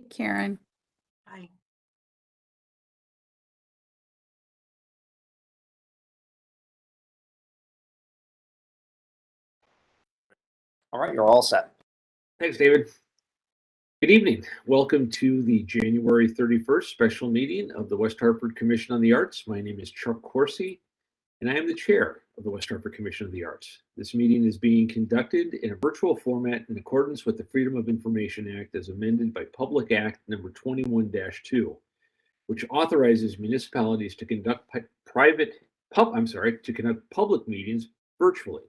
Karen. Aye. All right, you're all set. Thanks, David. Good evening. Welcome to the January 31st special meeting of the West Hartford Commission on the Arts. My name is Chuck Corsi, and I am the chair of the West Hartford Commission on the Arts. This meeting is being conducted in a virtual format in accordance with the Freedom of Information Act as amended by Public Act number 21-2, which authorizes municipalities to conduct public meetings virtually.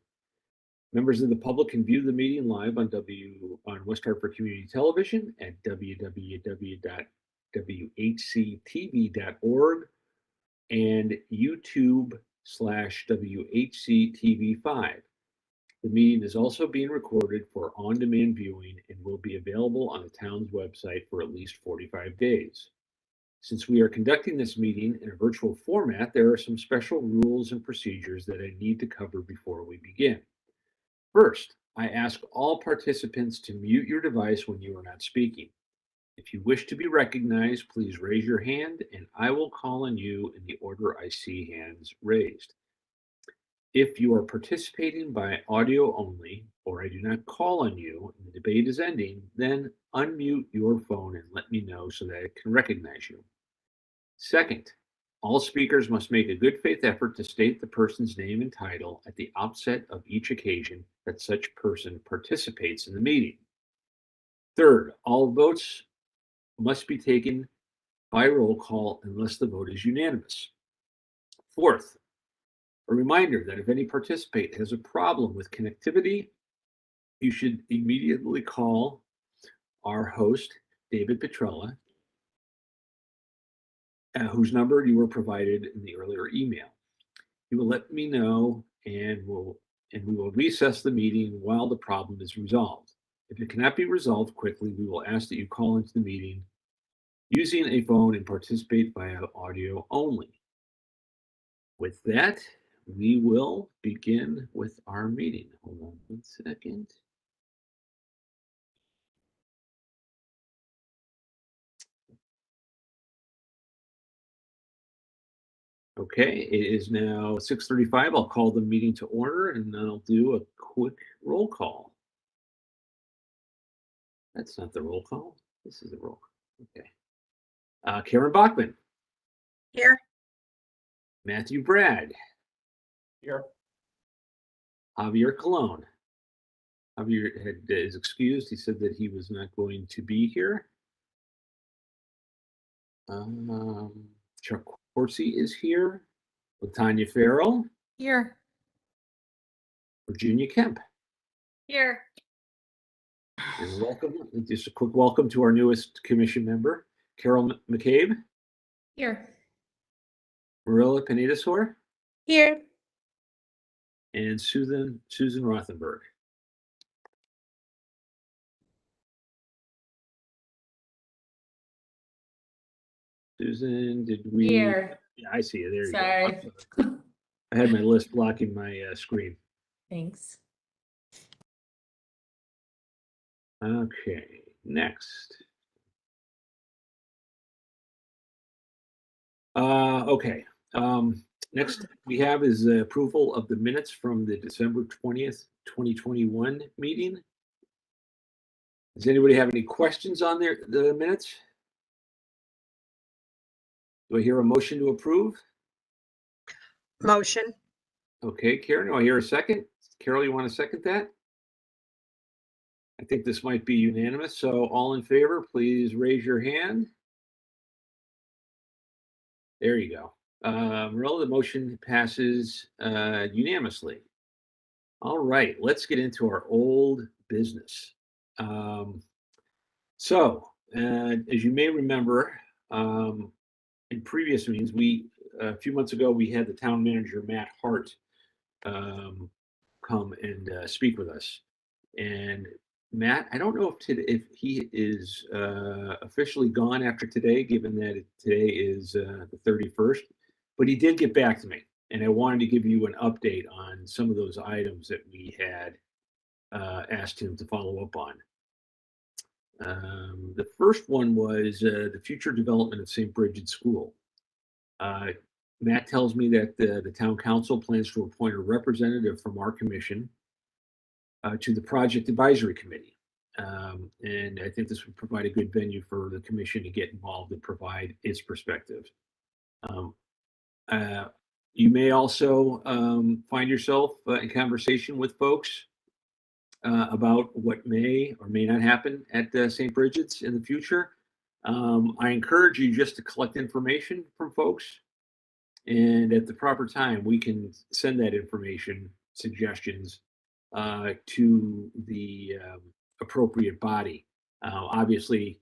Members of the public can view the meeting live on West Hartford Community Television at www.whctv.org and YouTube/WHCTV5. The meeting is also being recorded for on-demand viewing and will be available on the town's website for at least 45 days. Since we are conducting this meeting in a virtual format, there are some special rules and procedures that I need to cover before we begin. First, I ask all participants to mute your device when you are not speaking. If you wish to be recognized, please raise your hand and I will call on you in the order I see hands raised. If you are participating by audio only, or I do not call on you and the debate is ending, then unmute your phone and let me know so that I can recognize you. Second, all speakers must make a good faith effort to state the person's name and title at the outset of each occasion that such person participates in the meeting. Third, all votes must be taken by roll call unless the vote is unanimous. Fourth, a reminder that if any participant has a problem with connectivity, you should immediately call our host, David Petrella, whose number you were provided in the earlier email. He will let me know and we will recess the meeting while the problem is resolved. If it cannot be resolved quickly, we will ask that you call into the meeting using a phone and participate via audio only. With that, we will begin with our meeting. Hold on 1 second. Okay, it is now 6:35. I'll call the meeting to order and then I'll do a quick roll call. That's not the roll call. This is the roll call. Okay. Karen Bachman. Here. Matthew Brad. Here. Javier Colon. Javier is excused. He said that he was not going to be here. Chuck Corsi is here. Latanya Farrell. Here. Virginia Kemp. Here. And welcome, just a quick welcome to our newest commission member, Carol McCabe. Here. Marilla Pinedasor. Here. And Susan Rothenberg. Susan, did we? Here. Yeah, I see you. There you Sorry. go. I had my list blocking my screen. Thanks. Okay, next. Okay. Next we have is approval of the minutes from the December 20th, 2021 meeting. Does anybody have any questions on the minutes? Do I hear a motion to approve? Motion. Okay, Karen, do I hear a second? Carol, you want to second that? I think this might be unanimous. So all in favor, please raise your hand. There you go. Marilla, the motion passes unanimously. All right, let's get into our old business. As you may remember, in previous meetings, a few months ago, we had the town manager, Matt Hart, come and speak with us. And Matt, I don't know if he is officially gone after today, given that today is the 31st, but he did get back to me. And I wanted to give you an update on some of those items that we had asked him to follow up on. The first one was the future development of St. Brigid School. Matt tells me that the town council plans to appoint a representative from our commission to the project advisory committee. And I think this would provide a good venue for the commission to get involved and provide its perspective. You may also find yourself in conversation with folks about what may or may not happen at St. Brigid's in the future. I encourage you just to collect information from folks, and at the proper time, we can send that information, suggestions, to the appropriate body. Obviously,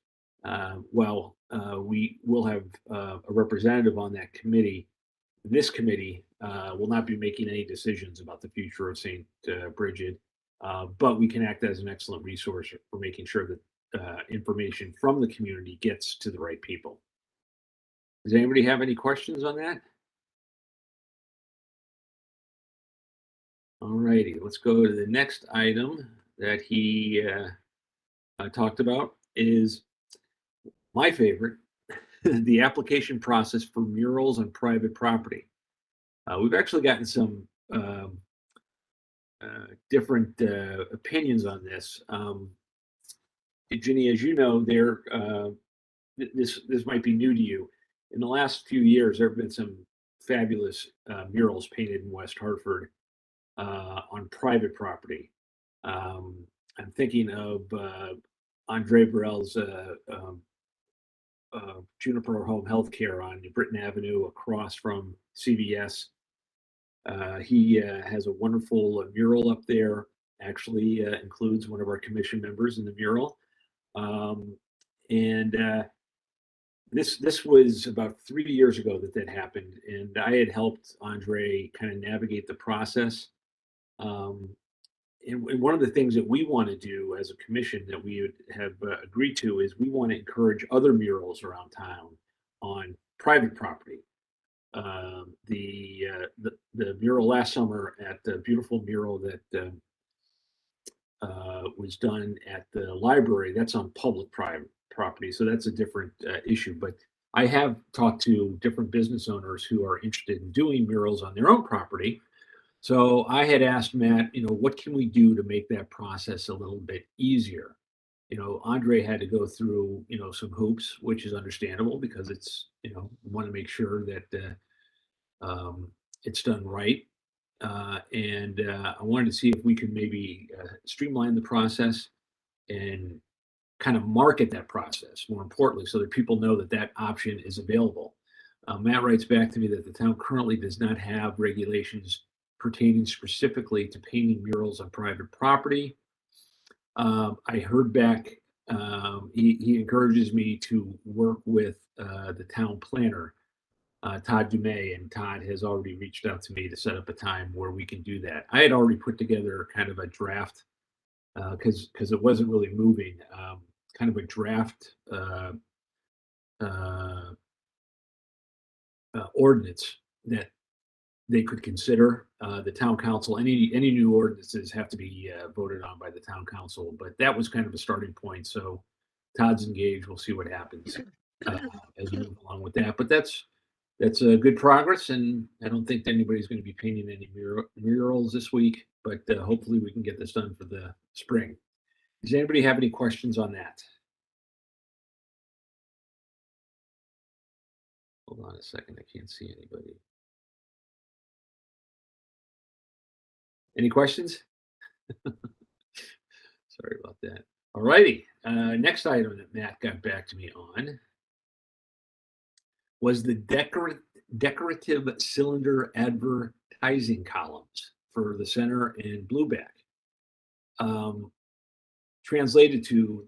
we will have a representative on that committee. This committee will not be making any decisions about the future of St. Brigid, but we can act as an excellent resource for making sure that information from the community gets to the right people. Does anybody have any questions on that? All righty, let's go to the next item that he talked about is my favorite, the application process for murals on private property. We've actually gotten some different opinions on this. Ginny, as you know, this might be new to you. In the last few years, there have been some fabulous murals painted in West Hartford on private property. I'm thinking of Andre Burrell's Juniper Home Healthcare on Britton Avenue across from CVS. He has a wonderful mural up there, actually includes one of our commission members in the mural. This was about 3 years ago that happened, and I had helped Andre kind of navigate the process. And one of the things that we want to do as a commission that we would have agreed to is we want to encourage other murals around town on private property. The mural last summer at the beautiful mural that was done at the library, that's on public private property, so that's a different issue. But I have talked to different business owners who are interested in doing murals on their own property. So I had asked Matt, what can we do to make that process a little bit easier? Andre had to go through, some hoops, which is understandable because it's, we want to make sure that it's done right. And I wanted to see if we could maybe streamline the process and kind of market that process more importantly, so that people know that that option is available. Matt writes back to me that the town currently does not have regulations pertaining specifically to painting murals on private property. I heard back, he encourages me to work with the town planner, Todd Dumais, and Todd has already reached out to me to set up a time where we can do that. I had already put together kind of a draft because it wasn't really moving, kind of a draft ordinance that they could consider. The town council, any new ordinances have to be voted on by the town council, but that was kind of a starting point. So Todd's engaged. We'll see what happens as we move along with that. But that's a good progress, and I don't think anybody's going to be painting any murals this week, but hopefully we can get this done for the spring. Does anybody have any questions on that? Hold on a second, I can't see anybody. Any questions? Sorry about that. All righty. Next item that Matt got back to me on was the decorative cylinder advertising columns for the center and Blueback. Translated to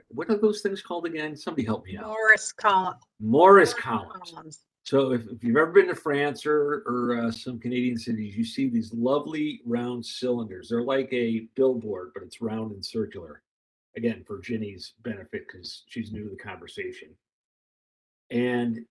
what are those things called again? Somebody help me out. Morris columns. So if you've ever been to France or some Canadian cities, you see these lovely round cylinders. They're like a billboard, but it's round and circular. Again, for Ginny's benefit, because she's new to the conversation. And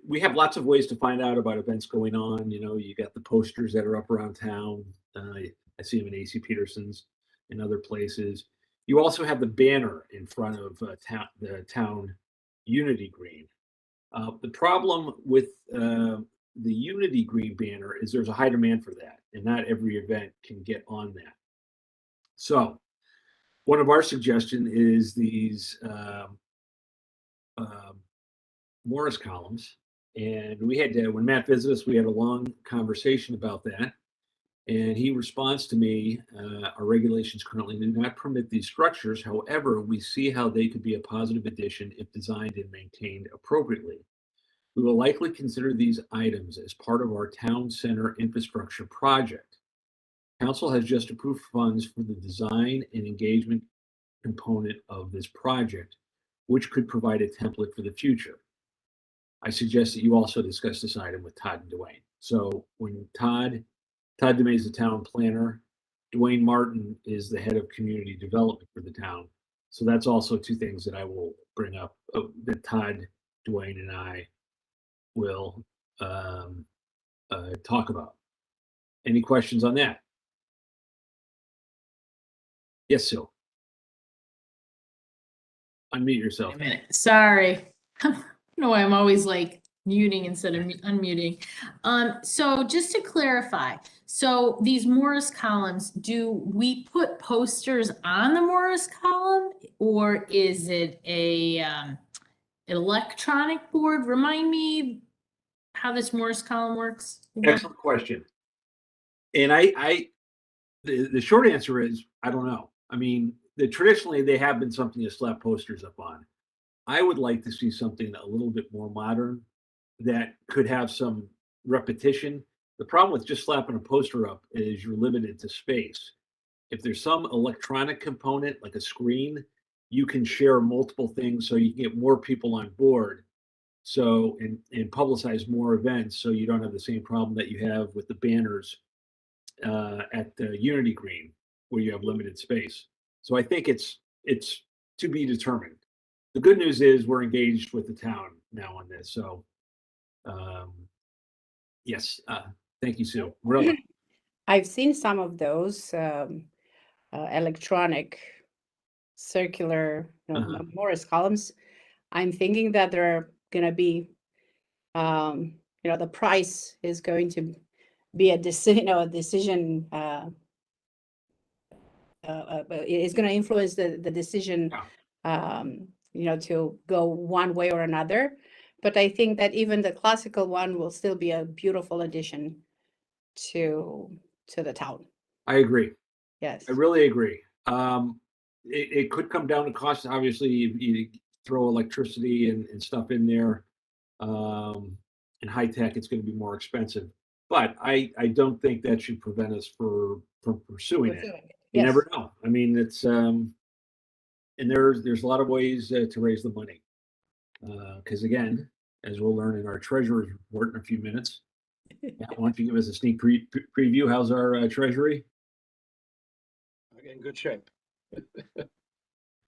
we have lots of ways to find out about events going on. You got the posters that are up around town. I see them in AC Peterson's and other places. You also have the banner in front of the town Unity Green. The problem with the Unity Green banner is there's a high demand for that, and not every event can get on that. So, one of our suggestions is these Morris columns, and we had when Matt visited us, we had a long conversation about that. And he responds to me, our regulations currently do not permit these structures. However, we see how they could be a positive addition if designed and maintained appropriately. We will likely consider these items as part of our town center infrastructure project. Council has just approved funds for the design and engagement component of this project, which could provide a template for the future. I suggest that you also discuss this item with Todd and Dwayne. So when Todd DeMay is the town planner. Dwayne Martin is the head of community development for the town. So that's also two things that I will bring up that Todd, Dwayne, and I will talk about. Any questions on that? Yes, Sue. Unmute yourself. Wait a minute. Sorry. No, I'm always like muting instead of unmuting. So just to clarify, so these Morris columns, do we put posters on the Morris column, or is it a electronic board? Remind me how this Morris column works. Excellent question. And the short answer is I don't know. I mean, traditionally they have been something to slap posters up on. I would like to see something a little bit more modern that could have some repetition. The problem with just slapping a poster up is you're limited to space. If there's some electronic component like a screen, you can share multiple things so you can get more people on board. So and publicize more events so you don't have the same problem that you have with the banners at the Unity Green where you have limited space. So I think it's to be determined. The good news is we're engaged with the town now on this. So yes, thank you, Sue. Marilla. I've seen some of those electronic circular Morris columns. I'm thinking that they're going to be, the price is going to be a decision, it's going to influence the decision, to go one way or another. But I think that even the classical one will still be a beautiful addition to the town. I agree. Yes. I really agree. It could come down to cost. Obviously, you throw electricity and stuff in there, and high tech, it's going to be more expensive. But I don't think that should prevent us from pursuing it. You Yes. never know. I mean, it's and there's a lot of ways to raise the money. Because again, as we'll learn in our treasurer's report in a few minutes, Matt, why don't you give us a sneak preview? How's our treasury? In good shape.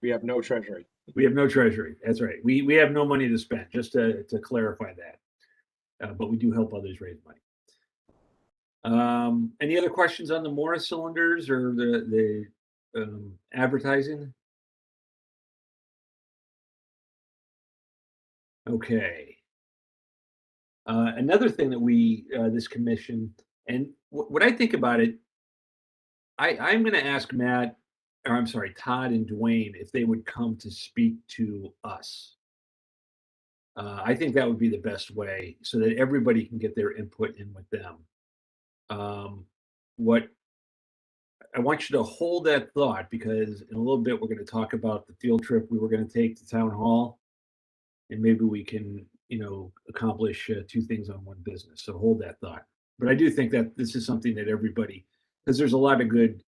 We have no treasury. We have no treasury. That's right. We have no money to spend, just to clarify that. But we do help others raise money. Any other questions on the Morris cylinders or the advertising? Okay. Another thing that this commission, and what I think about it, I'm going to ask Todd and Dwayne if they would come to speak to us. I think that would be the best way so that everybody can get their input in with them. What I want you to hold that thought, because in a little bit we're going to talk about the field trip we were going to take to town hall, and maybe we can, accomplish two things on one business. So hold that thought. But I do think that this is something that everybody, because there's a lot of good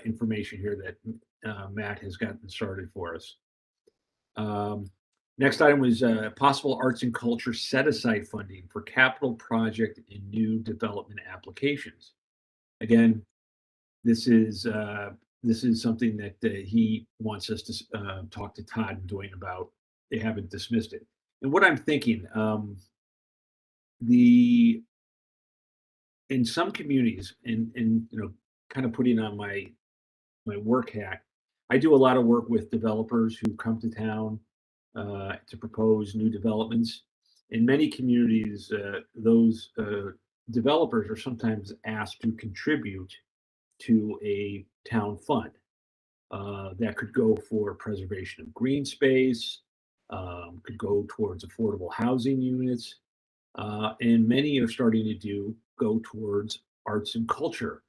information here that Matt has gotten started for us. Next item was possible arts and culture set aside funding for capital project and new development applications. Again, this is something that he wants us to talk to Todd and Dwayne about. They haven't dismissed it. And what I'm thinking, in some communities, and kind of putting on my work hat, I do a lot of work with developers who come to town to propose new developments. In many communities, those developers are sometimes asked to contribute to a town fund that could go for preservation of green space, could go towards affordable housing units, and many are starting to go towards arts and culture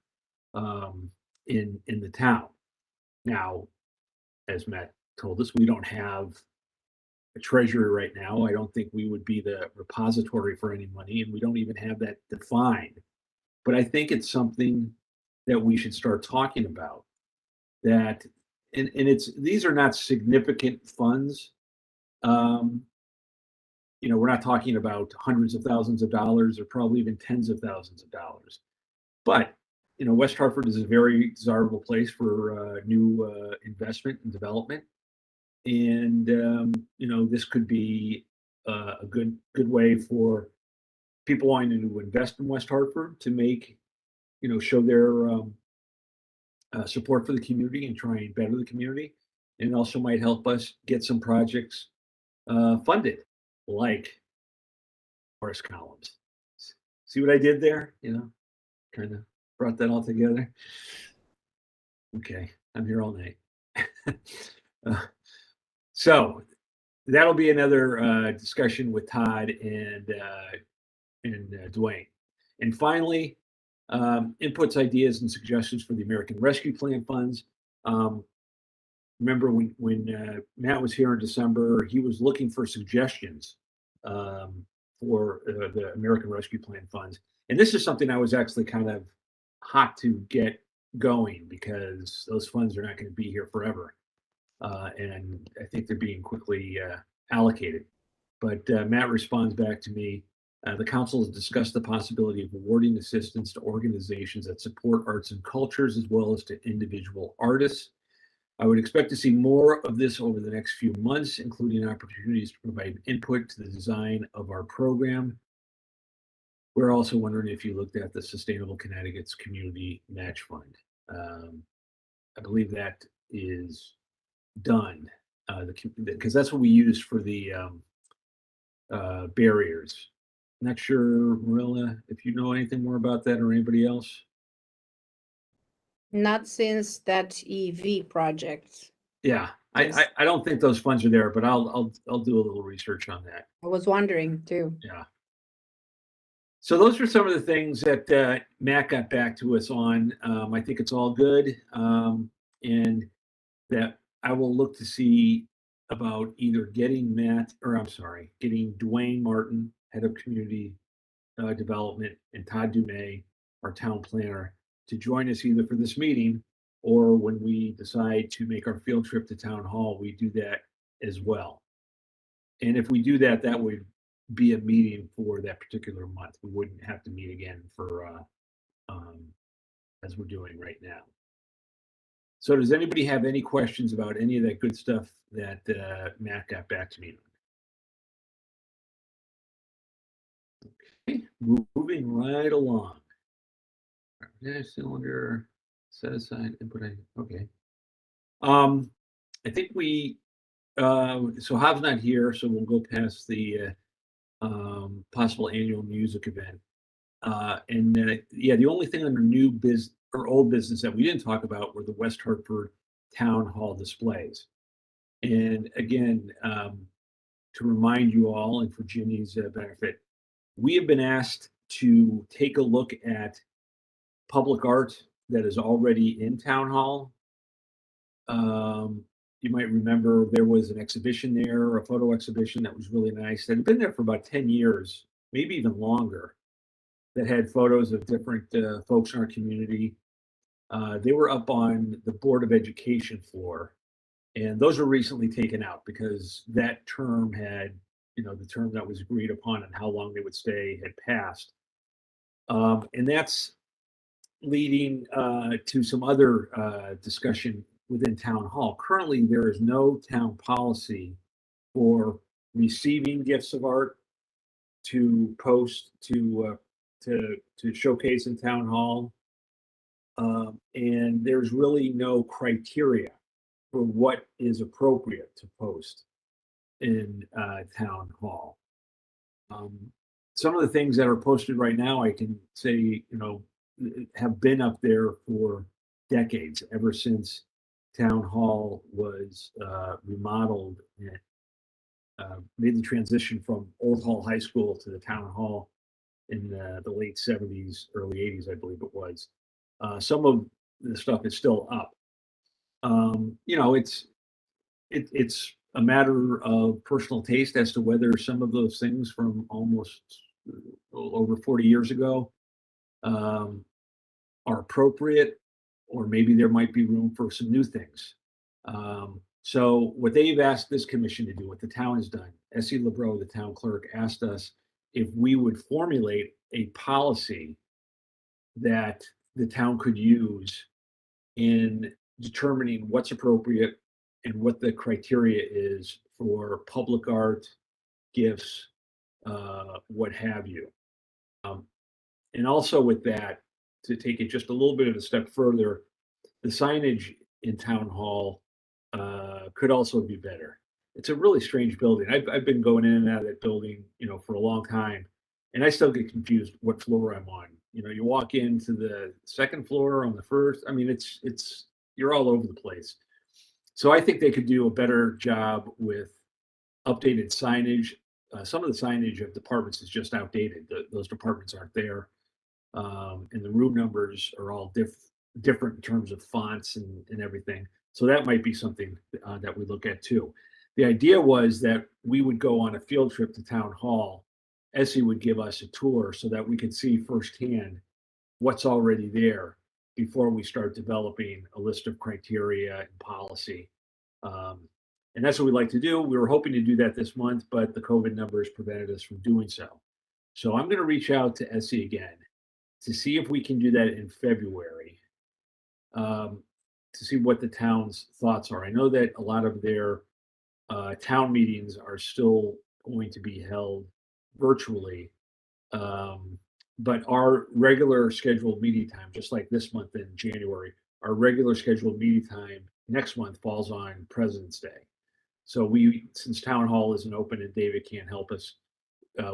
in the town. Now, as Matt told us, we don't have a treasury right now. I don't think we would be the repository for any money, and we don't even have that defined. But I think it's something that we should start talking about. That, and these are not significant funds. You know, we're not talking about hundreds of thousands of dollars or probably even tens of thousands of dollars. But, you know, West Hartford is a very desirable place for new investment and development. And, you know, this could be a good way for people wanting to invest in West Hartford to make, you know, show their support for the community and try and better the community. And it also might help us get some projects funded, like Morris columns. See what I did there? You know, kind of brought that all together. Okay, I'm here all night. So that'll be another discussion with Todd and Dwayne. And finally, inputs, ideas, and suggestions for the American Rescue Plan funds. Remember when Matt was here in December, he was looking for suggestions for the American Rescue Plan funds. And this is something I was actually kind of hot to get going because those funds are not going to be here forever. And I think they're being quickly allocated. But Matt responds back to me, the council has discussed the possibility of awarding assistance to organizations that support arts and cultures as well as to individual artists. I would expect to see more of this over the next few months, including opportunities to provide input to the design of our program. We're also wondering if you looked at the Sustainable Connecticut's Community Match Fund. I believe that is done because that's what we used for the barriers. Not sure, Marilla, if you know anything more about that or anybody else. Not since that EV project. Yeah, Yes. I don't think those funds are there, but I'll do a little research on that. I was wondering too. Yeah. So those are some of the things that Matt got back to us on. I think it's all good, and that I will look to see about either getting getting Dwayne Martin, head of community development, and Todd Dumais, our town planner, to join us either for this meeting or when we decide to make our field trip to town hall, we do that as well. And if we do that, that would be a meeting for that particular month. We wouldn't have to meet again for as we're doing right now. So does anybody have any questions about any of that good stuff that Matt got back to me on? Okay, moving right along. Cylinder set aside input. Okay. I think we so Hab's not here, so we'll go past the possible annual music event. Yeah, the only thing under new business or old business that we didn't talk about were the West Hartford Town Hall displays. And again, to remind you all and for Ginny's benefit, we have been asked to take a look at public art that is already in Town Hall. You might remember there was an exhibition there, a photo exhibition that was really nice. That had been there for about 10 years, maybe even longer, that had photos of different folks in our community. They were up on the Board of Education floor, and those were recently taken out because that term had, you know, the term that was agreed upon and how long they would stay had passed. And that's leading to some other discussion within Town Hall. Currently, there is no town policy for receiving gifts of art to post to showcase in Town Hall. And there's really no criteria for what is appropriate to post in town hall. Some of the things that are posted right now, I can say, you know, have been up there for decades, ever since town hall was remodeled and made the transition from Old Hall High School to the town hall in the late 70s, early 80s, I believe it was. Some of the stuff is still up. You know, it's a matter of personal taste as to whether some of those things from almost over 40 years ago are appropriate, or maybe there might be room for some new things. So what they've asked this commission to do, what the town has done, S.E. LeBreau, the town clerk, asked us if we would formulate a policy that the town could use in determining what's appropriate and what the criteria is for public art, gifts, what have you. And also with that, to take it just a little bit of a step further, the signage in town hall could also be better. It's a really strange building. I've been going in and out of that building, you know, for a long time, and I still get confused what floor I'm on. You know, you walk into the second floor, on the first. I mean, it's you're all over the place. So I think they could do a better job with updated signage. Some of the signage of departments is just outdated. Those departments aren't there, and the room numbers are all different in terms of fonts and everything. So that might be something that we look at too. The idea was that we would go on a field trip to town hall. Essie would give us a tour so that we could see firsthand what's already there before we start developing a list of criteria and policy. And that's what we like to do. We were hoping to do that this month, but the COVID numbers prevented us from doing so. So I'm going to reach out to Essie again to see if we can do that in February, to see what the town's thoughts are. I know that a lot of their town meetings are still going to be held virtually, but our regular scheduled meeting time, just like this month in January, our regular scheduled meeting time next month falls on President's Day. So since town hall isn't open and David can't help us,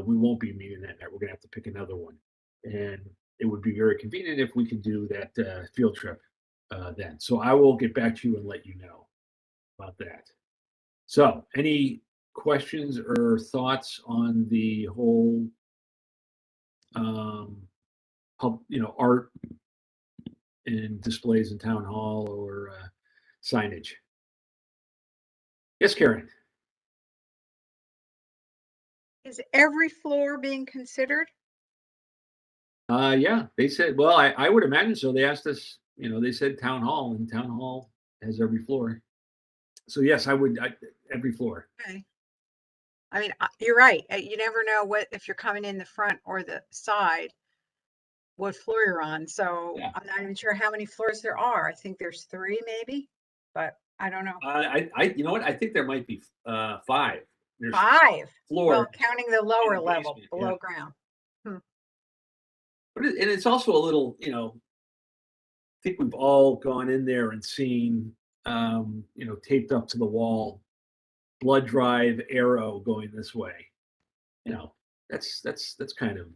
we won't be meeting that night. We're gonna have to pick another one. And it would be very convenient if we could do that field trip then. So I will get back to you and let you know about that. So any questions or thoughts on the whole art and displays in town hall or signage? Yes, Karen. Is every floor being considered? Yeah, they said, well, I would imagine so. They asked us, you know, they said town hall, and town hall has every floor. So yes, every floor. Okay. I mean, you're right. You never know if you're coming in the front or the side, what floor you're on. So Yeah. I'm not even sure how many floors there are. I think there's 3 maybe, but I don't know. You know what? I think there might be 5. There's 5. floor. Well, counting the lower the level basement, below yeah. ground. And it's also a little, you know, I think we've all gone in there and seen, you know, taped up to the wall, blood drive arrow going this way. You know, that's kind of,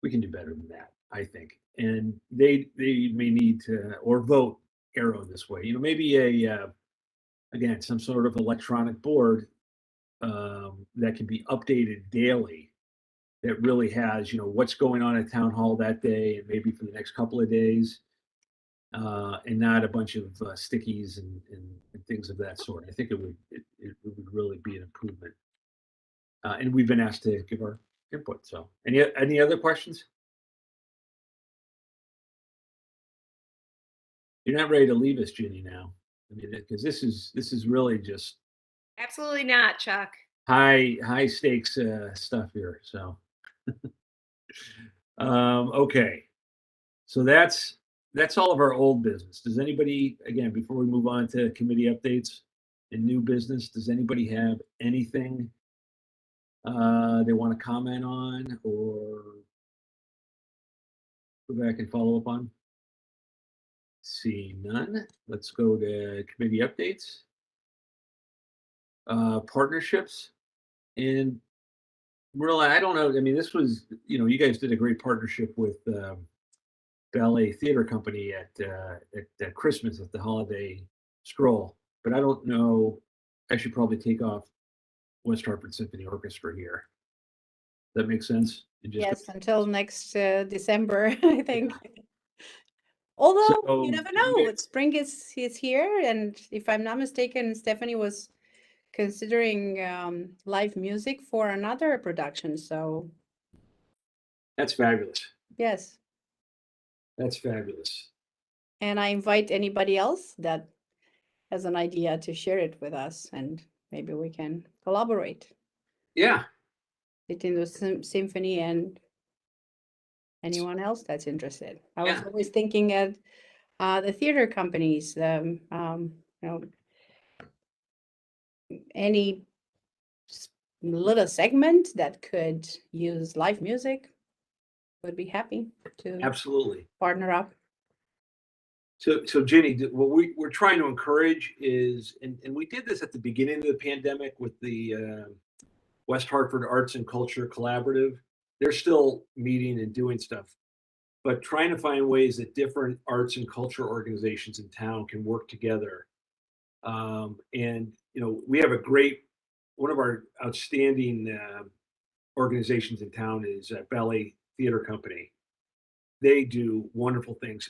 we can do better than that, I think. And they may need to, or vote arrow this way. You know, maybe again, some sort of electronic board that can be updated daily, that really has, you know, what's going on at town hall that day and maybe for the next couple of days, and not a bunch of stickies and things of that sort. I think it would really be an improvement. And we've been asked to give our input. So any other questions? You're not ready to leave us, Ginny, now. I mean, because this is really just Absolutely not, Chuck. high stakes stuff here. So okay, so that's all of our old business. Does anybody, again, before we move on to committee updates and new business, does anybody have anything they want to comment on or go back and follow up on? Seeing none, let's go to committee updates. Partnerships. And Marilla, I don't know, I mean, this was, you guys did a great partnership with Ballet Theater Company at Christmas at the holiday stroll, but I don't know, I should probably take off West Hartford Symphony Orchestra here. That makes sense? Yes, until next December, I think. Although So, you never you know, guys- spring is here, and if I'm not mistaken, Stephanie was considering live music for another production. So That's fabulous. yes, That's fabulous. and I invite anybody else that has an idea to share it with us, and maybe we can collaborate Yeah, between the symphony and anyone else that's interested. I was Yeah. always thinking at the theater companies, any little segment that could use live music would be happy to absolutely. partner up. So Jenny, what we're trying to encourage is, and we did this at the beginning of the pandemic with the West Hartford Arts and Culture Collaborative. They're still meeting and doing stuff, but trying to find ways that different arts and culture organizations in town can work together. And we have one of our outstanding organizations in town is Ballet Theater Company. They do wonderful things.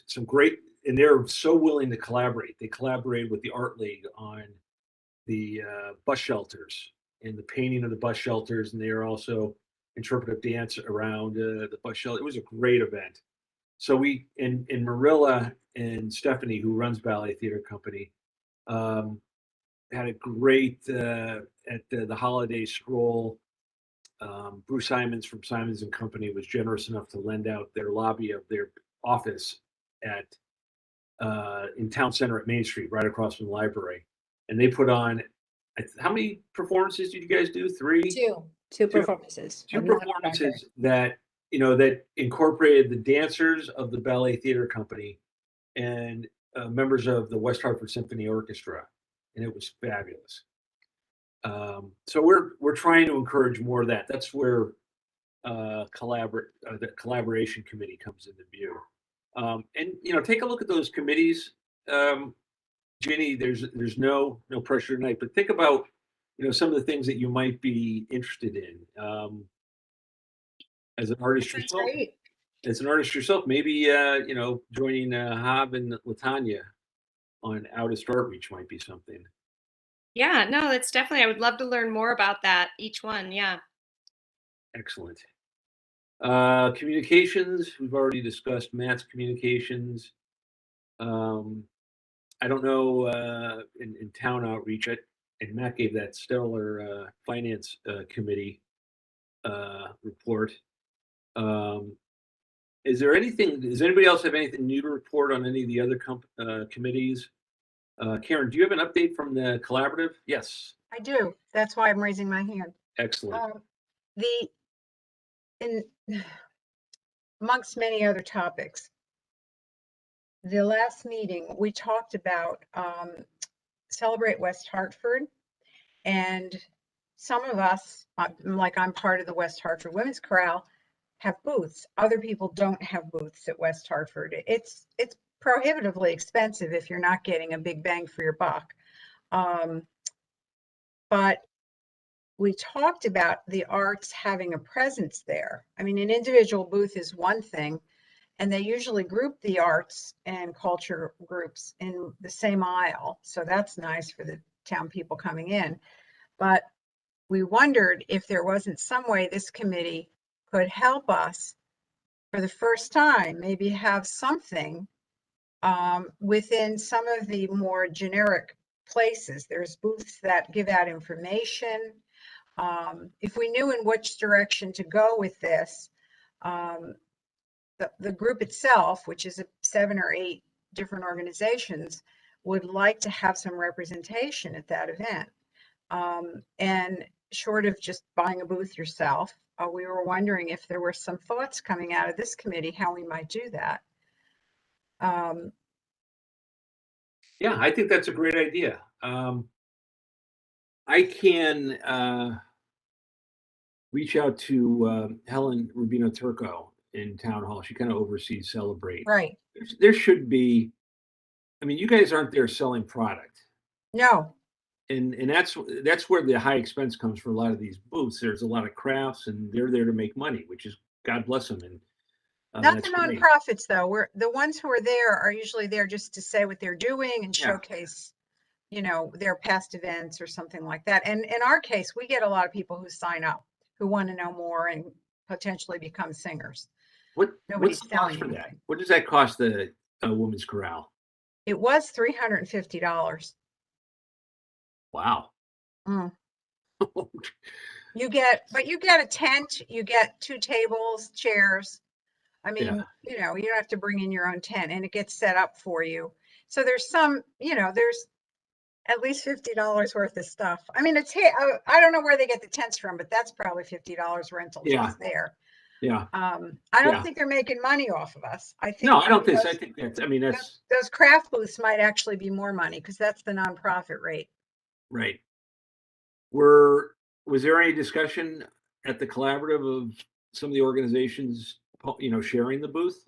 And they're so willing to collaborate. They collaborate with the Art League on the bus shelters and the painting of the bus shelters, and they are also interpretive dance around the bus shelter. It was a great event. So we and Marilla and Stephanie, who runs Ballet Theater Company, had a great at the holiday stroll. Bruce Simons from Simons and Company was generous enough to lend out their lobby of their office at in Town Center at Main Street, right across from the library. And they put on, how many performances did you guys do? Three? Two performances. Two but not performances that that incorporated the dancers of the Ballet Theater Company and members of the West Hartford Symphony Orchestra, and it was fabulous. So we're trying to encourage more of that. That's where the collaboration committee comes into view. And take a look at those committees. Ginny, there's no pressure tonight, but think about some of the things that you might be interested in. As an artist That's yourself, great. maybe joining Hav and Latanya on Outist Outreach might be something. Yeah, no, it's definitely, I would love to learn more about that, each one. Yeah. Excellent. Communications, we've already discussed Matt's communications. I don't know in town outreach, and Matt gave that stellar finance committee report. Does anybody else have anything new to report on any of the other committees? Karen, do you have an update from the collaborative? Yes. I do. That's why I'm raising my hand. Excellent. Amongst many other topics, the last meeting we talked about Celebrate West Hartford, and some of us, like I'm part of the West Hartford Women's Chorale, have booths. Other people don't have booths at West Hartford. It's prohibitively expensive if you're not getting a big bang for your buck. But we talked about the arts having a presence there. I mean, an individual booth is one thing, and they usually group the arts and culture groups in the same aisle. So that's nice for the town people coming in. But we wondered if there wasn't some way this committee could help us for the first time, maybe have something within some of the more generic places. There's booths that give out information. If we knew in which direction to go with this, the group itself, which is 7 or 8 different organizations, would like to have some representation at that event. And short of just buying a booth yourself, we were wondering if there were some thoughts coming out of this committee, how we might do that. Yeah, I think that's a great idea. I can reach out to Helen Rubino Turco in Town Hall. She kind of oversees Celebrate. Right. There should be, I mean, you guys aren't there selling product. No, And that's where the high expense comes for a lot of these booths. There's a lot of crafts and they're there to make money, which is God bless them. And not that's the great. nonprofits though. We're the ones who are there are usually there just to say what they're doing and Yeah. showcase, you know, their past events or something like that. And in our case, we get a lot of people who sign up, who want to know more and potentially become singers. What's Nobody's the cost selling for that? anything. What does that cost the Women's Corral? It was $350. Wow. Mm. You get a tent, you get 2 tables, chairs. I mean, you know, you don't have to bring in your own tent and it gets set up for you. So there's some, you know, there's at least $50 worth of stuff. I mean, it's here. I don't know where they get the tents from, but that's probably $50 rental Yeah. just there. Yeah. I don't Yeah. think they're making money off of us. I think No, I don't think so. I those- think that's, I mean, that's those craft booths might actually be more money because that's the nonprofit rate. right. Was there any discussion at the collaborative of some of the organizations, you know, sharing the booth?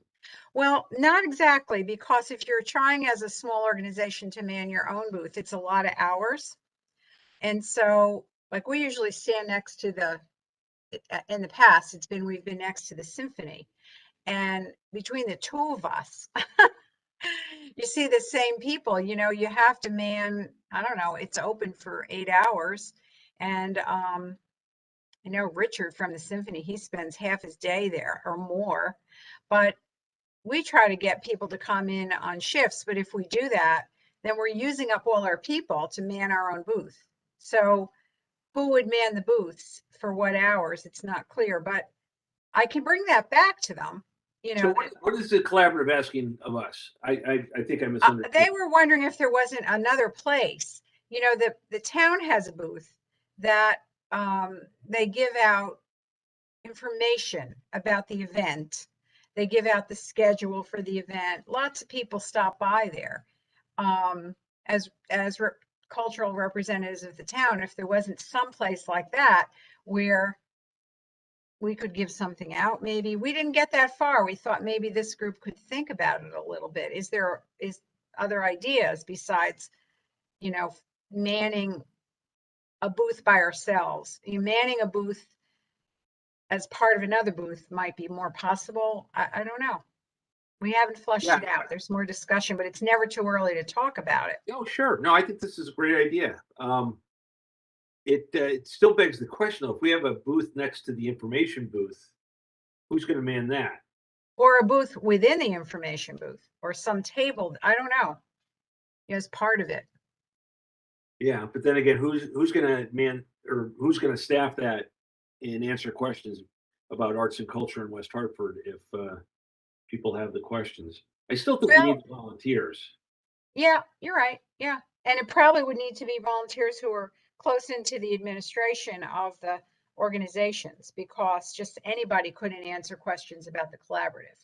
Well, not exactly, because if you're trying as a small organization to man your own booth, it's a lot of hours. And so, like, we usually stand next to in the past, we've been next to the symphony. And between the two of us, you see the same people, you know, you have to man, I don't know, it's open for 8 hours. And I know Richard from the symphony, he spends half his day there or more. But we try to get people to come in on shifts, but if we do that, then we're using up all our people to man our own booth. So who would man the booths for what hours? It's not clear, but I can bring that back to them. You So know, what is the collaborative asking of us? I think I they misunderstood. were wondering if there wasn't another place. You know, the town has a booth that they give out information about the event. They give out the schedule for the event. Lots of people stop by there. As cultural representatives of the town, if there wasn't some place like that where we could give something out, maybe we didn't get that far. We thought maybe this group could think about it a little bit. Is other ideas besides, you know, manning a booth by ourselves? Manning a booth as part of another booth might be more possible. I don't know. We haven't flushed Yeah. it out. There's more discussion, but it's never too early to talk about it. Oh, sure. No, I think this is a great idea. It still begs the question, though, if we have a booth next to the information booth, who's going to man that? Or a booth within the information booth or some table. I don't know. As part of it. Yeah, but then again, who's going to man or who's going to staff that and answer questions about arts and culture in West Hartford if people have the questions? I still think we Well, need volunteers. Yeah, you're right. Yeah. And it probably would need to be volunteers who are close into the administration of the organizations, because just anybody couldn't answer questions about the collaborative.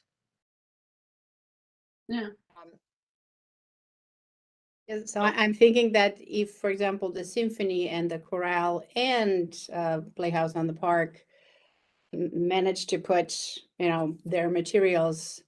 Yeah. Um, So I'm thinking that if, for example, the symphony and the chorale and Playhouse on the Park manage to put, you know, their materials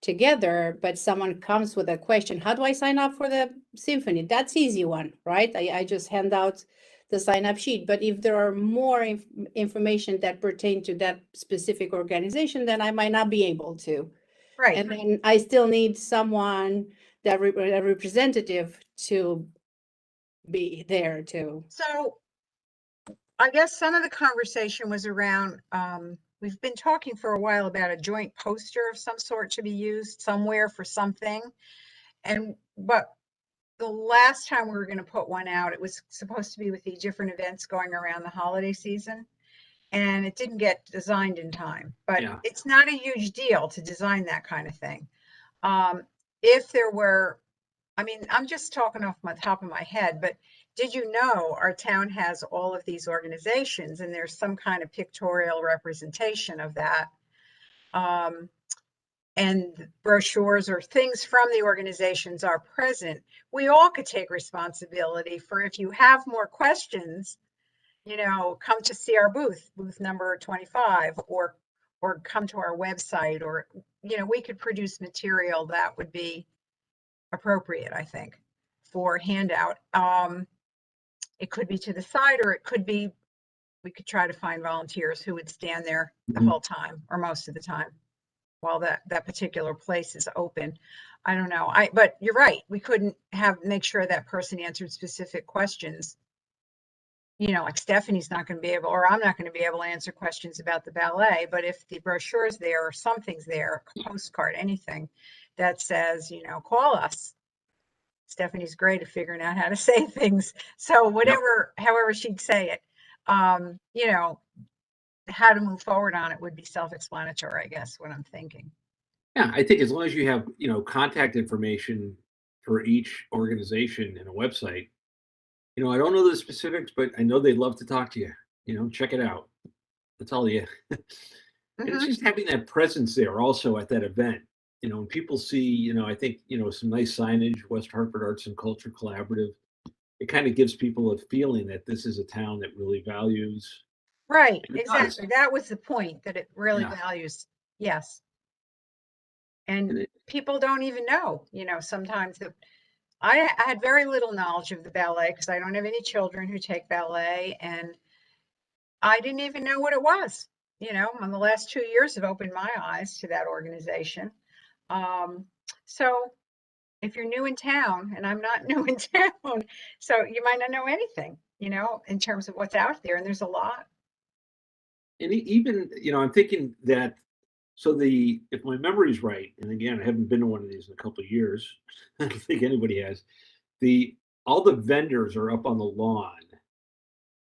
together, but someone comes with a question, how do I sign up for the symphony? That's easy one, right? I just hand out the sign up sheet. But if there are more information that pertain to that specific organization, then I might not be able to. Right. And then I still need someone, that a representative, to be there too. So I guess some of the conversation was around, we've been talking for a while about a joint poster of some sort to be used somewhere for something. But the last time we were going to put one out, it was supposed to be with the different events going around the holiday season. And it didn't get designed in time, but Yeah. it's not a huge deal to design that kind of thing. If there were, I mean, I'm just talking off the top of my head, but did you know our town has all of these organizations and there's some kind of pictorial representation of that? and brochures or things from the organizations are present, we all could take responsibility for, if you have more questions, come to see our booth number 25, or come to our website, or, we could produce material that would be appropriate, I think, for handout. It could be to the side, or it could be, we could try to find volunteers who would stand there the whole time or most of the time while that particular place is open. I don't know. But you're right. We couldn't make sure that person answered specific questions. Like Stephanie's not going to be able, or I'm not going to be able to answer questions about the ballet, but if the brochure is there or something's there, a postcard, anything that says, call us. Stephanie's great at figuring out how to say things. So however she'd say it, how to move forward on it would be self-explanatory, I guess, what I'm thinking. Yeah, I think as long as you have, contact information for each organization and a website, I don't know the specifics, but I know they'd love to talk to you. Check it out. That's all you. And it's just having that presence there also at that event. When people see, I think, some nice signage, West Hartford Arts and Culture Collaborative, it kind of gives people a feeling that this is a town that really values. Right, It exactly. does. That was the point, that it really Yeah. values. Yes. And And people don't even know, sometimes that I had very little knowledge of the ballet because I don't have any children who take ballet, and I didn't even know what it was. In the last 2 years have opened my eyes to that organization. So if you're new in town, and I'm not new in town, so you might not know anything, in terms of what's out there, and there's a lot. And even, I'm thinking that, so if my memory's right, and again, I haven't been to one of these in a couple of years, I don't think anybody has, all the vendors are up on the lawn,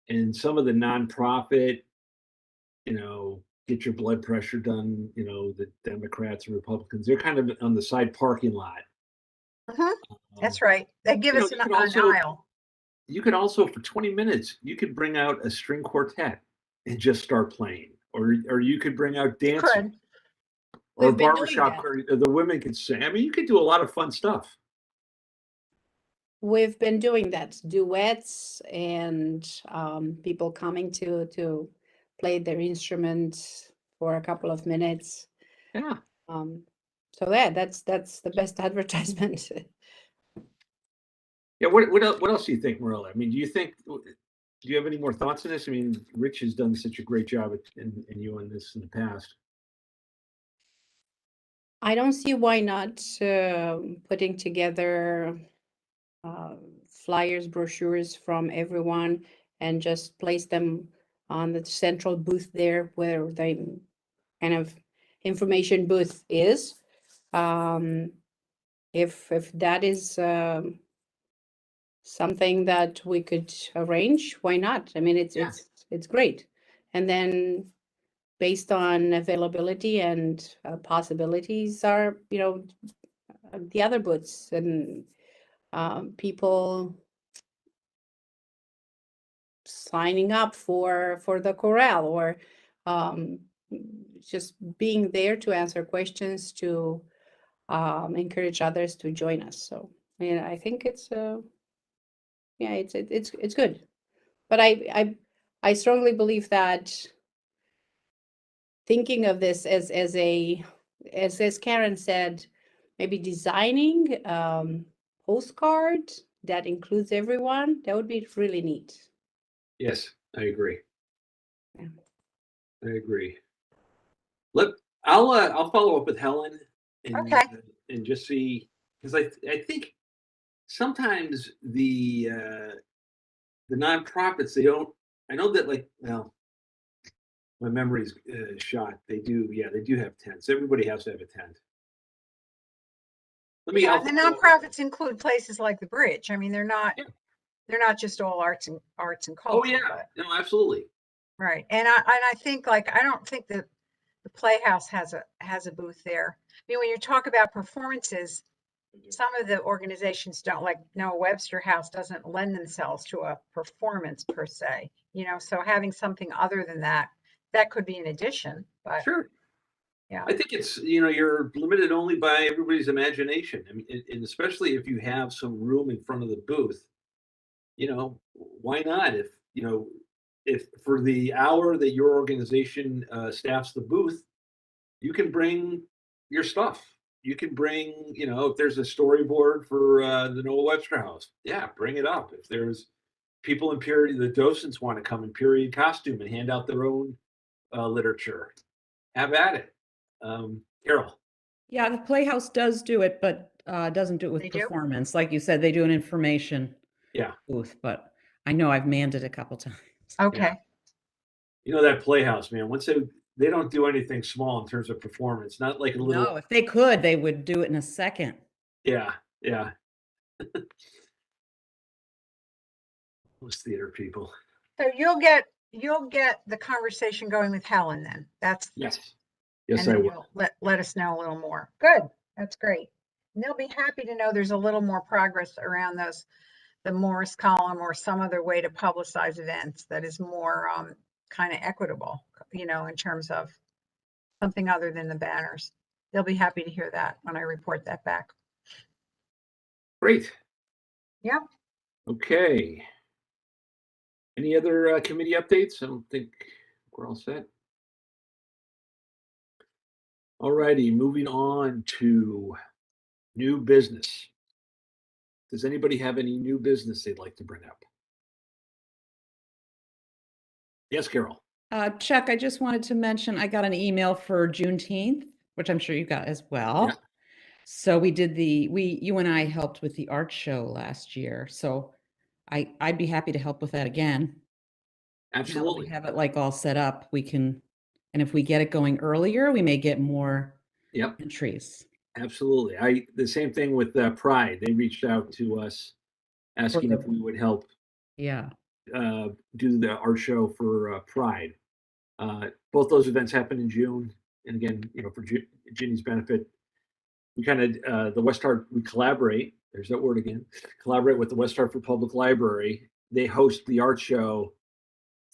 and some of the nonprofit, get your blood pressure done, the Democrats and Republicans, they're kind of on the side parking lot. That's right. They give us you an could also- aisle. You could also, for 20 minutes, you could bring out a string quartet and just start playing, or you could bring out dancers, Could. or a We've been doing barbershop, that. or the women could sing. I mean, you could do a lot of fun stuff. We've been doing that, duets and people coming to play their instruments for a couple of minutes. Yeah. So that's the best advertisement. Yeah. What else do you think, Marilla? I mean, do you have any more thoughts on this? I mean, Rich has done such a great job and you on this in the past. I don't see why not putting together flyers, brochures from everyone, and just place them on the central booth there where the kind of information booth is. If that is something that we could arrange, why not? I mean, it's great. And then based on availability and possibilities are, the other booths and people signing up for the chorale, or just being there to answer questions, to encourage others to join us. So I think it's it's good. But I strongly believe that thinking of this as Karen said, maybe designing postcard that includes everyone, that would be really neat. Yes, I agree. Yeah. I agree. I'll follow up with Helen and Okay. and just see, because I think sometimes the nonprofits, they don't. I know that, like, well, my memory's shot. They do have tents. Everybody has to have a tent. Yeah, and the nonprofits include places like the Bridge. I mean, they're not just all arts and culture. Oh yeah, but- no, absolutely. right. And I think, like, I don't think the Playhouse has a booth there. I mean, when you talk about performances, some of the organizations don't, like Noah Webster House doesn't lend themselves to a performance per se, so having something other than that could be an addition, but Sure. I think it's, you're limited only by everybody's imagination. I mean, and especially if you have some room in front of the booth, why not? If for the hour that your organization staffs the booth, you can bring your stuff. You can bring, if there's a storyboard for the Noah Webster House, yeah, bring it up. If there's people in period, the docents want to come in period costume and hand out their own literature, have at it. Carol. Yeah, the Playhouse does do it, but doesn't do it with They do? performance. Like you said, they do an information Yeah. booth, but I know I've manned it a couple times. Okay. That Playhouse, man, once they don't do anything small in terms of performance, not like a little. No, if they could, they would do it in a second. Yeah. Those theater people. So you'll get the conversation going with Helen then. Yes, And I then will. you'll let us know a little more. Good. That's great. And they'll be happy to know there's a little more progress around the Morris column or some other way to publicize events that is more kind of equitable, in terms of something other than the banners. They'll be happy to hear that when I report that back. Great. Yeah. Okay. Any other committee updates? I don't think we're all set. All righty, moving on to new business. Does anybody have any new business they'd like to bring up? Yes, Carol. Chuck, I just wanted to mention, I got an email for Juneteenth, which I'm sure you got as well. Yeah. So we did you and I helped with the art show last year. So I'd be happy to help with that again. Now that Absolutely. we have it like all set up, and if we get it going earlier, we may get more Yep. entries. Absolutely. The same thing with Pride. They reached out to us asking if we would help Yeah. do the art show for Pride. Both those events happen in June. And again, for Ginny's benefit, we kind of, we collaborate. There's that word again. Collaborate with the West Hartford Public Library. They host the art show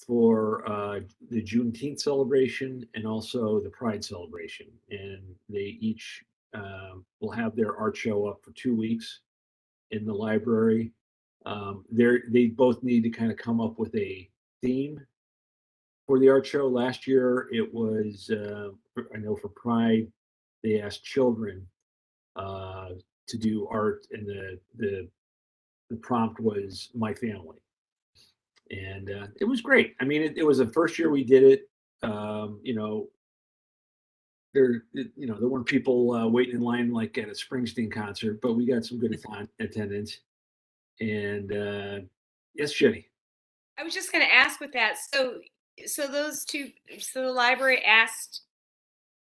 for the Juneteenth celebration and also the Pride celebration. And they each will have their art show up for 2 weeks in the library. They both need to kind of come up with a theme for the art show. Last year, it was, I know for Pride, they asked children to do art, and the prompt was my family. And it was great. I mean, it was the first year we did it. There weren't people waiting in line like at a Springsteen concert, but we got some good attendance. And yes, Jenny. I was just going to ask with that. So the library asked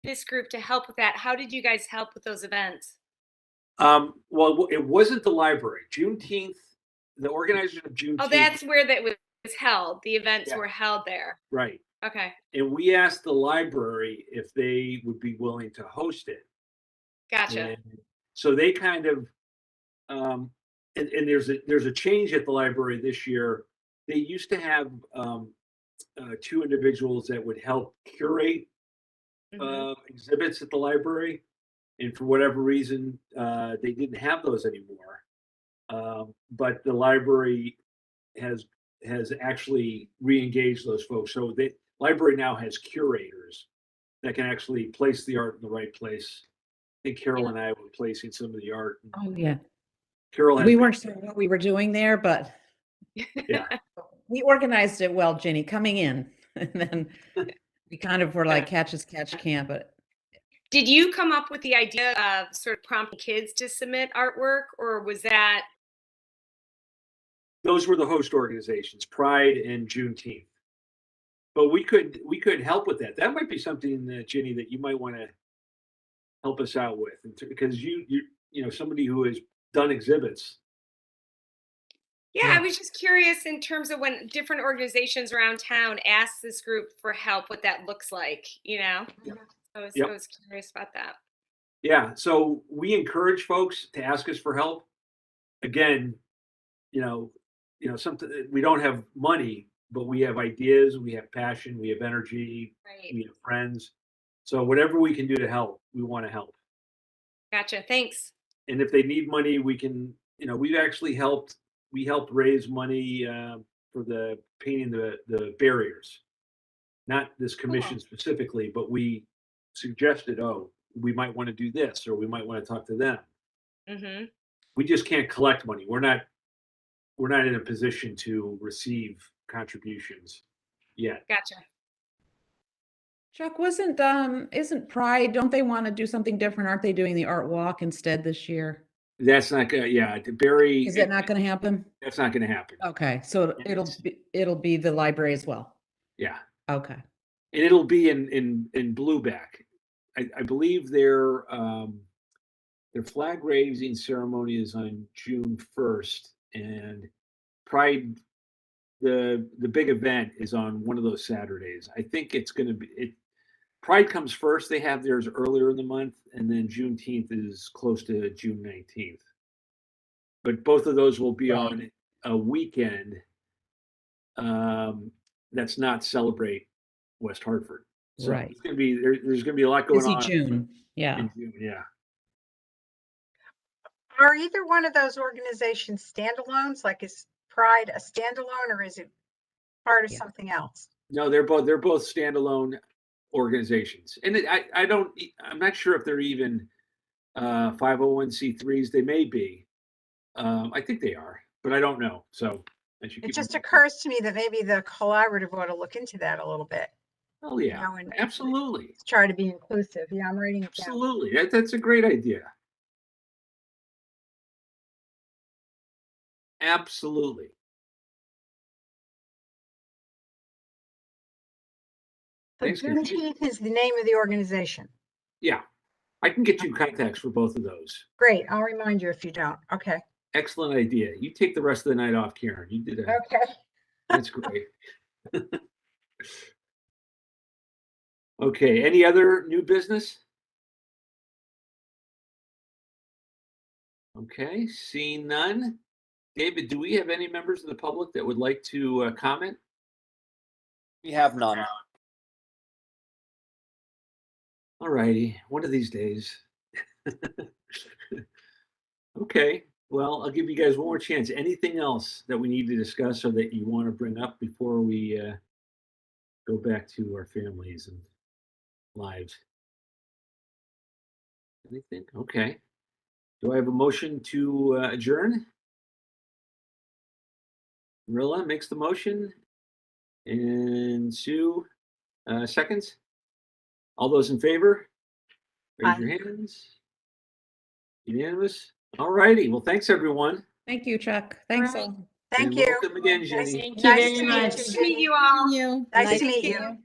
this group to help with that. How did you guys help with those events? Well, it wasn't the library. Juneteenth, the organizers of Juneteenth. Oh, that's where that was held. The events were held there. Right. Okay. And we asked the library if they would be willing to host it. Gotcha. And so they kind of, and there's a change at the library this year. They used to have 2 individuals that would help curate exhibits at the library, and for whatever reason, they didn't have those anymore. But the library has actually re-engaged those folks. So the library now has curators that can actually place the art in the right place. I think Carol and I were placing some of the art. Oh, yeah. Carol, We weren't sure what we were doing there, but yeah, we organized it well, Ginny, coming in. And then we kind of were like catch as catch can, but. Did you come up with the idea of sort of prompting kids to submit artwork, or was that? Those were the host organizations, Pride and Juneteenth. But we could help with that. That might be something, Ginny, that you might want to help us out with, because you somebody who has done exhibits. Yeah, I was just curious in terms of when different organizations around town ask this group for help, what that looks like. I was curious about that. Yeah, so we encourage folks to ask us for help. Again, something, we don't have money, but we have ideas, we have passion, we have energy, we have friends. So whatever we can do to help, we want to help. Gotcha. Thanks. And if they need money, we can, we've actually helped raise money for the painting the barriers. Not this commission specifically, but we suggested, we might want to do this, or we might want to talk to them. Mm-hmm. We just can't collect money. We're not in a position to receive contributions yet. Gotcha. Chuck, isn't Pride, don't they want to do something different? Aren't they doing the art walk instead this year? That's not gonna, Barry. Is that not going to happen? That's not gonna happen. Okay, so it'll be the library as well. Yeah. Okay. And it'll be in Blueback. I believe their flag raising ceremony is on June 1st, and Pride, the big event, is on one of those Saturdays. I think it's going to be Pride comes first. They have theirs earlier in the month, and then Juneteenth is close to June 19th. But both of those will be on a weekend that's not Celebrate West Hartford. So Right. it's going to be there's going to be a lot going Busy on June. Yeah. in June. Yeah. Are either one of those organizations standalones? Like, is Pride a standalone, or is it part of Yeah. something else? No, they're both standalone organizations, and I'm not sure if they're even 501c3s. They may be. I think they are, but I don't know. So It just occurs to me that maybe the collaborative ought to look into that a little bit. Oh yeah, and absolutely, try to be inclusive. Yeah, I'm writing it down. absolutely. That's a great idea. Absolutely. So Thanks, Katrina. Juneteenth is the name of the organization. Yeah, I can get you contacts for both of those. Great. I'll remind you if you don't. Okay. Excellent idea. You take the rest of the night off, Karen. You did a. Okay. That's great. Okay. Any other new business? Okay. Seeing none. David, do we have any members of the public that would like to comment? We have none. All righty. One of these days. Okay. Well, I'll give you guys one more chance. Anything else that we need to discuss or that you want to bring up before we go back to our families and lives? Anything? Okay. Do I have a motion to adjourn? Marilla makes the motion. And Sue seconds. All those in favor? Raise your hands. Unanimous. All righty. Well, thanks everyone. Thank you, Chuck. Thanks. Right. all. Thank And you. welcome again, Jenny. Thank you Nice very to meet much. you, Nice to meet Jenny. you all. Nice to meet you.